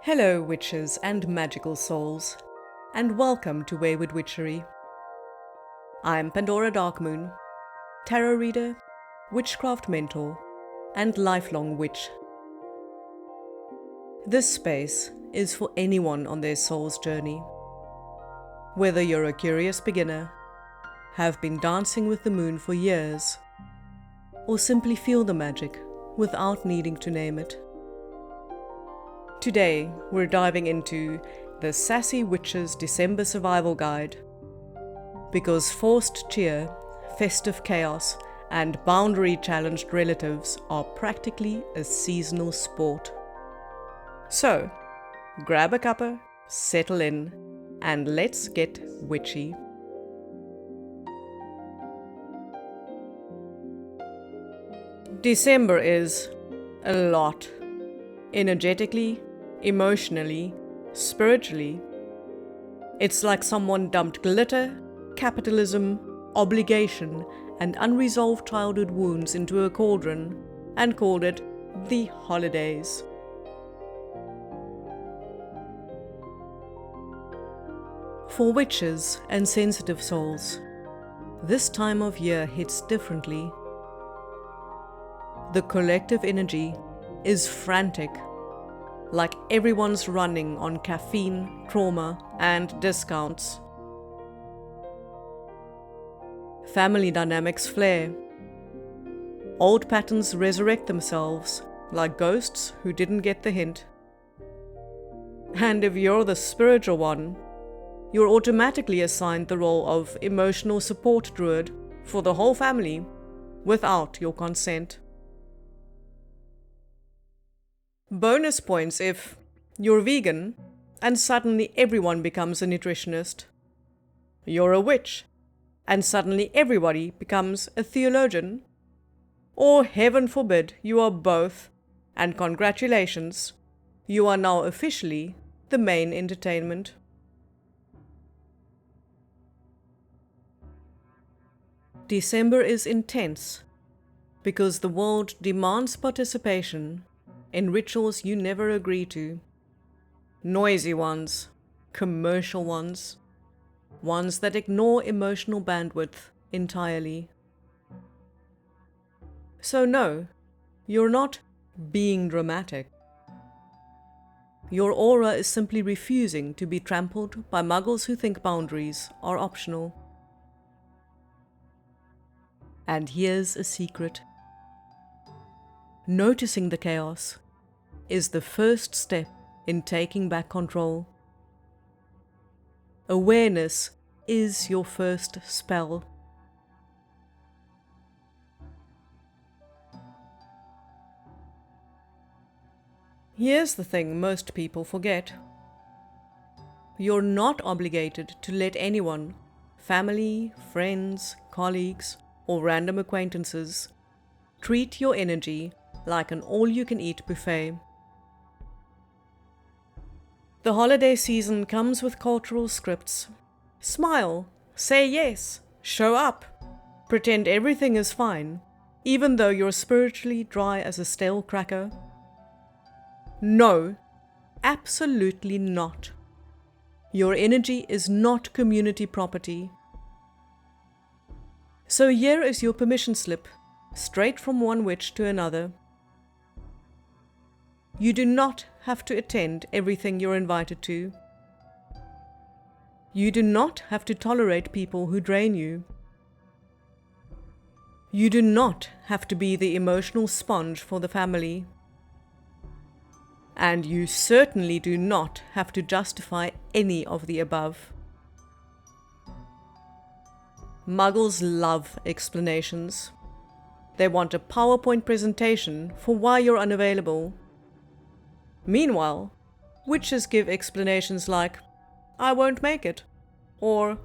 Hello witches and magical souls, and welcome to Wayward Witchery. I'm Pandora Darkmoon, tarot reader, witchcraft mentor, and lifelong witch. This space is for anyone on their soul's journey. Whether you're a curious beginner, have been dancing with the moon for years, or simply feel the magic without needing to name it. Today, we're diving into the Sassy Witches December Survival Guide. Because forced cheer, festive chaos, and boundary-challenged relatives are practically a seasonal sport. So, grab a cuppa, settle in, and let's get witchy. December is a lot. Energetically, emotionally, spiritually. It's like someone dumped glitter, capitalism, obligation, and unresolved childhood wounds into a cauldron and called it the holidays. For witches and sensitive souls, this time of year hits differently. The collective energy is frantic, like everyone's running on caffeine, trauma, and discounts. Family dynamics flare. Old patterns resurrect themselves, like ghosts who didn't get the hint. And if you're the spiritual one, you're automatically assigned the role of emotional support druid for the whole family, without your consent. Bonus points if you're vegan and suddenly everyone becomes a nutritionist. You're a witch and suddenly everybody becomes a theologian. Or heaven forbid you are both, and congratulations, you are now officially the main entertainment. December is intense because the world demands participation in rituals you never agree to. Noisy ones, commercial ones, ones that ignore emotional bandwidth entirely. So no, you're not being dramatic. Your aura is simply refusing to be trampled by muggles who think boundaries are optional. And here's a secret. Noticing the chaos is the first step in taking back control. Awareness is your first spell. Here's the thing most people forget. You're not obligated to let anyone, family, friends, colleagues, or random acquaintances, treat your energy like an all-you-can-eat buffet. The holiday season comes with cultural scripts. Smile, say yes, show up, pretend everything is fine, even though you're spiritually dry as a stale cracker. No, absolutely not. Your energy is not community property. So here is your permission slip, straight from one witch to another. You do not have to attend everything you're invited to. You do not have to tolerate people who drain you. You do not have to be the emotional sponge for the family. And you certainly do not have to justify any of the above. Muggles love explanations. They want a PowerPoint presentation for why you're unavailable. Meanwhile, witches give explanations like, I won't make it. Or,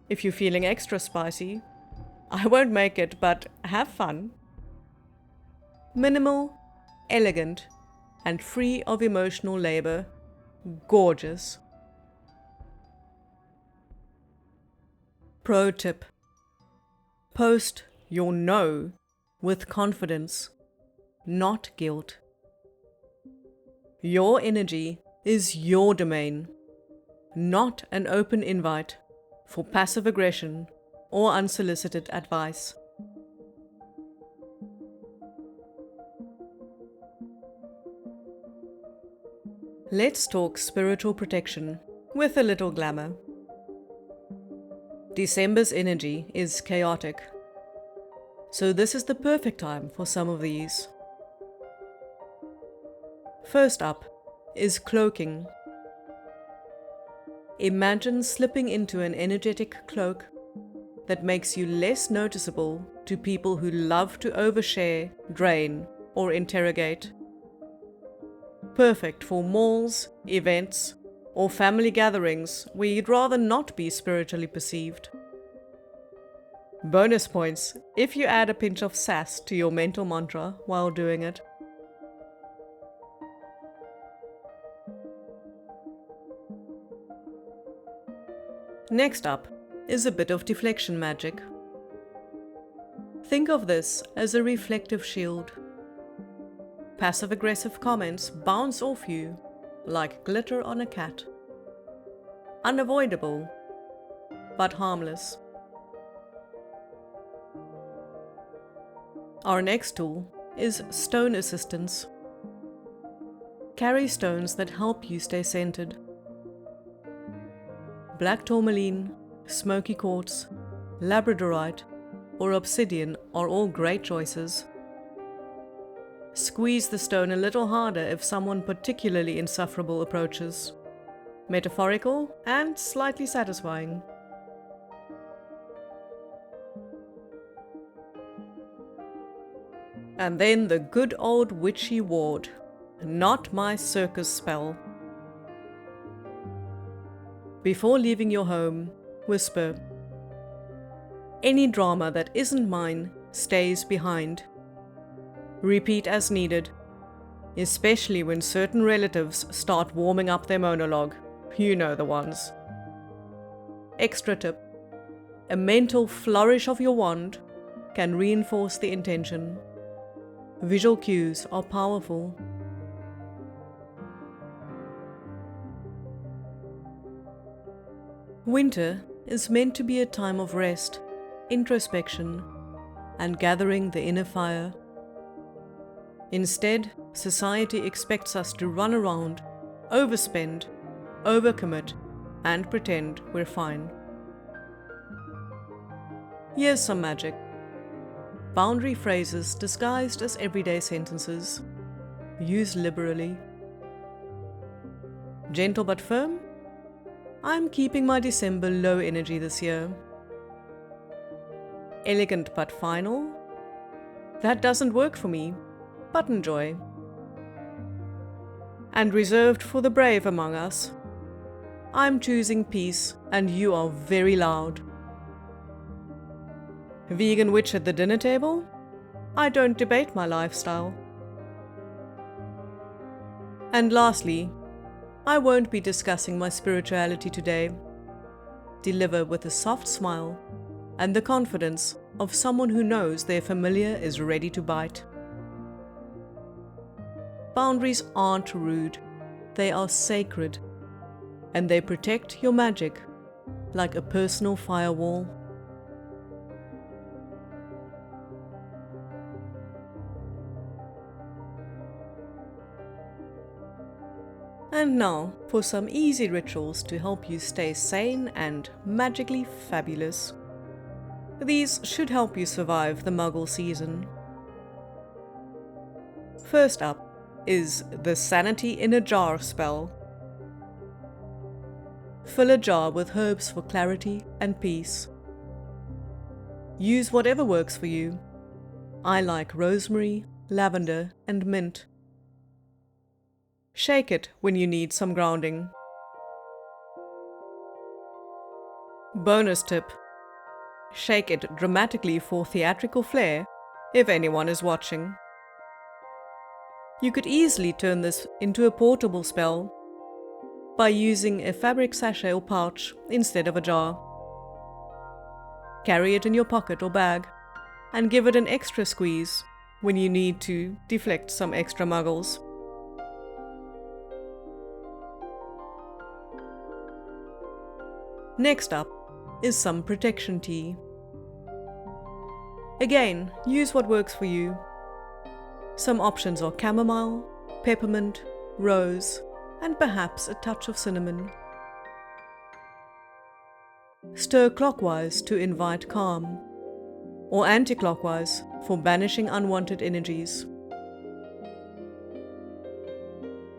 if you're feeling extra spicy, I won't make it, but have fun. Minimal, elegant, and free of emotional labor. Gorgeous. Pro tip. Post your no with confidence, not guilt. Your energy is your domain, not an open invite for passive aggression or unsolicited advice. Let's talk spiritual protection with a little glamour. December's energy is chaotic, so this is the perfect time for some of these. First up is cloaking. Imagine slipping into an energetic cloak that makes you less noticeable to people who love to overshare, drain, or interrogate. Perfect for malls, events, or family gatherings where you'd rather not be spiritually perceived. Bonus points if you add a pinch of sass to your mental mantra while doing it. Next up is a bit of deflection magic. Think of this as a reflective shield. Passive-aggressive comments bounce off you like glitter on a cat. Unavoidable, but harmless. Our next tool is stone assistance. Carry stones that help you stay centered. Black tourmaline, smoky quartz, labradorite, or obsidian are all great choices. Squeeze the stone a little harder if someone particularly insufferable approaches. Metaphorical and slightly satisfying. And then the good old witchy ward. Not my circus spell. Before leaving your home, whisper, "Any drama that isn't mine stays behind." Repeat as needed, especially when certain relatives start warming up their monologue. You know the ones. Extra tip: a mental flourish of your wand can reinforce the intention. Visual cues are powerful. Winter is meant to be a time of rest, introspection, and gathering the inner fire. Instead, society expects us to run around, overspend, overcommit, and pretend we're fine. Here's some magic. Boundary phrases disguised as everyday sentences. Use liberally. Gentle but firm. I'm keeping my December low energy this year. Elegant but final. That doesn't work for me, but enjoy. And reserved for the brave among us. I'm choosing peace and you are very loud. Vegan witch at the dinner table? I don't debate my lifestyle. And lastly, I won't be discussing my spirituality today. Deliver with a soft smile and the confidence of someone who knows their familiar is ready to bite. Boundaries aren't rude, they are sacred, and they protect your magic like a personal firewall. And now for some easy rituals to help you stay sane and magically fabulous. These should help you survive the Muggle season. First up is the Sanity in a Jar spell. Fill a jar with herbs for clarity and peace. Use whatever works for you. I like rosemary, lavender, and mint. Shake it when you need some grounding. Bonus tip: shake it dramatically for theatrical flair if anyone is watching. You could easily turn this into a portable spell by using a fabric sachet or pouch instead of a jar. Carry it in your pocket or bag and give it an extra squeeze when you need to deflect some extra muggles. Next up is some protection tea. Again, use what works for you. Some options are chamomile, peppermint, rose, and perhaps a touch of cinnamon. Stir clockwise to invite calm, or anti-clockwise for banishing unwanted energies.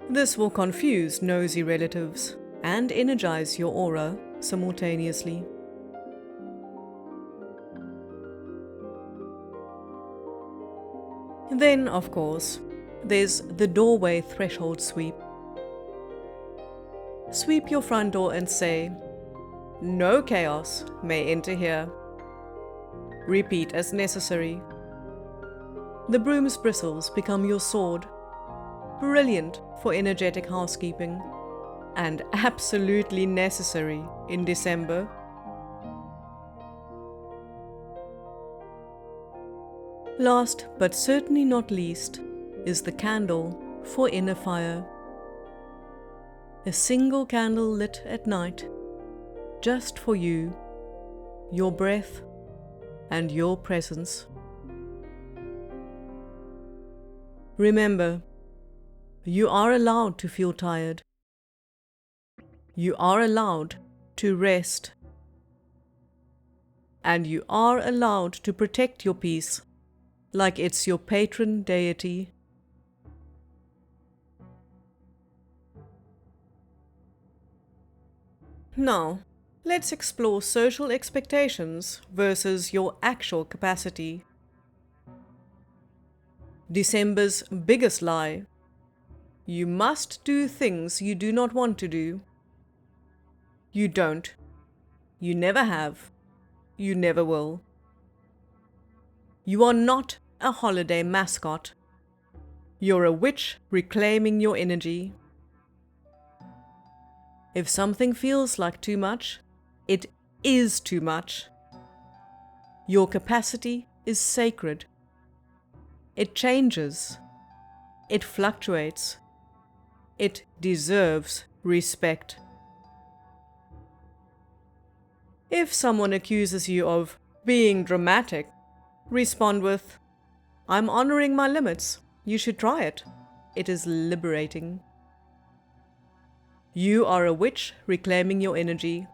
This will confuse nosy relatives and energize your aura simultaneously. Then, of course, there's the doorway threshold sweep. Sweep your front door and say, "No chaos may enter here." Repeat as necessary. The broom's bristles become your sword, brilliant for energetic housekeeping, and absolutely necessary in December. Last but certainly not least is the candle for inner fire. A single candle lit at night, just for you, your breath, and your presence. Remember, you are allowed to feel tired. You are allowed to rest. And you are allowed to protect your peace like it's your patron deity. Now, let's explore social expectations versus your actual capacity. December's biggest lie. You must do things you do not want to do. You don't. You never have. You never will. You are not a holiday mascot. You're a witch reclaiming your energy. If something feels like too much, it is too much. Your capacity is sacred. It changes. It fluctuates. It deserves respect. If someone accuses you of being dramatic, respond with, "I'm honoring my limits. You should try it. It is liberating." You are a witch reclaiming your energy.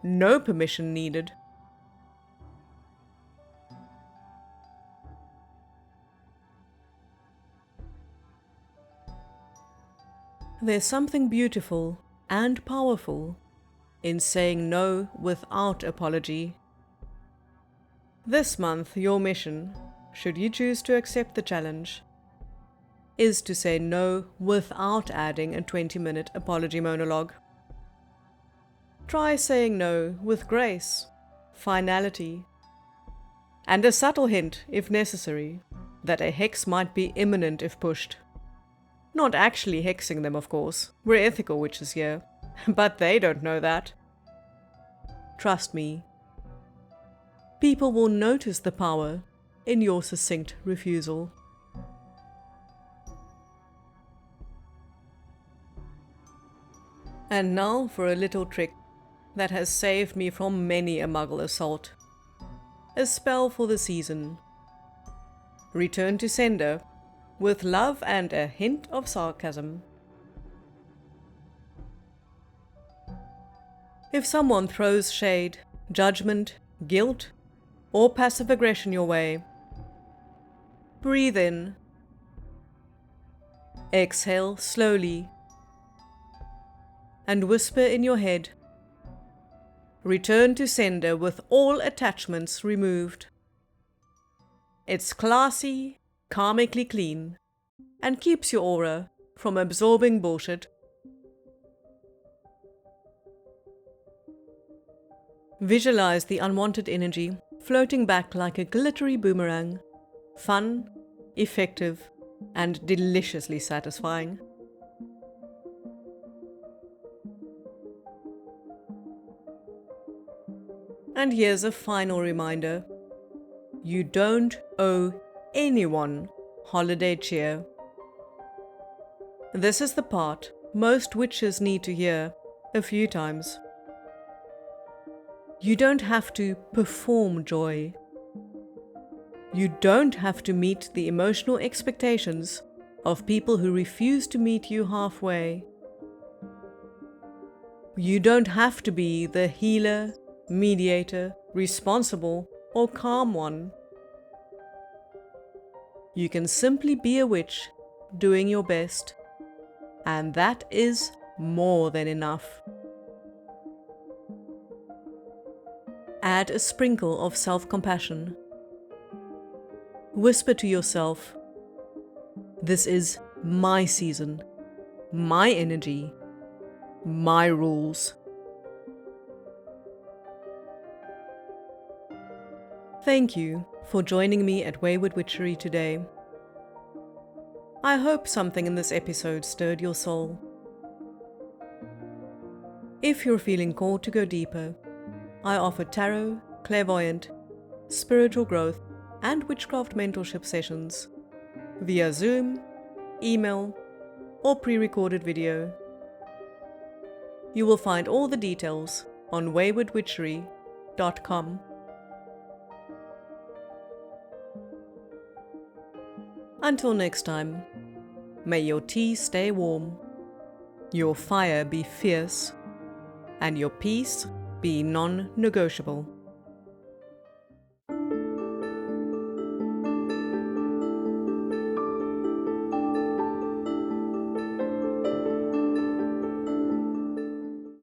No permission needed. There's something beautiful and powerful in saying no without apology. This month, your mission, should you choose to accept the challenge, is to say no without adding a 20-minute apology monologue. Try saying no with grace, finality, and a subtle hint, if necessary, that a hex might be imminent if pushed. Not actually hexing them, of course. We're ethical witches here. But they don't know that. Trust me. People will notice the power in your succinct refusal. And now for a little trick that has saved me from many a muggle assault. A spell for the season. Return to sender with love and a hint of sarcasm. If someone throws shade, judgment, guilt, or passive aggression your way, breathe in. Exhale slowly. And whisper in your head, "Return to sender with all attachments removed." It's classy, karmically clean, and keeps your aura from absorbing bullshit. Visualize the unwanted energy floating back like a glittery boomerang. Fun, effective, and deliciously satisfying. And here's a final reminder. You don't owe anyone holiday cheer. This is the part most witches need to hear a few times. You don't have to perform joy. You don't have to meet the emotional expectations of people who refuse to meet you halfway. You don't have to be the healer, mediator, responsible, or calm one. You can simply be a witch doing your best, and that is more than enough. Add a sprinkle of self-compassion. Whisper to yourself, "This is my season, my energy, my rules." Thank you for joining me at Wayward Witchery today. I hope something in this episode stirred your soul. If you're feeling called to go deeper, I offer tarot, clairvoyant, spiritual growth, and witchcraft mentorship sessions via Zoom, email, or pre-recorded video. You will find all the details on waywardwitchery.com. Until next time, may your tea stay warm, your fire be fierce, and your peace be non-negotiable.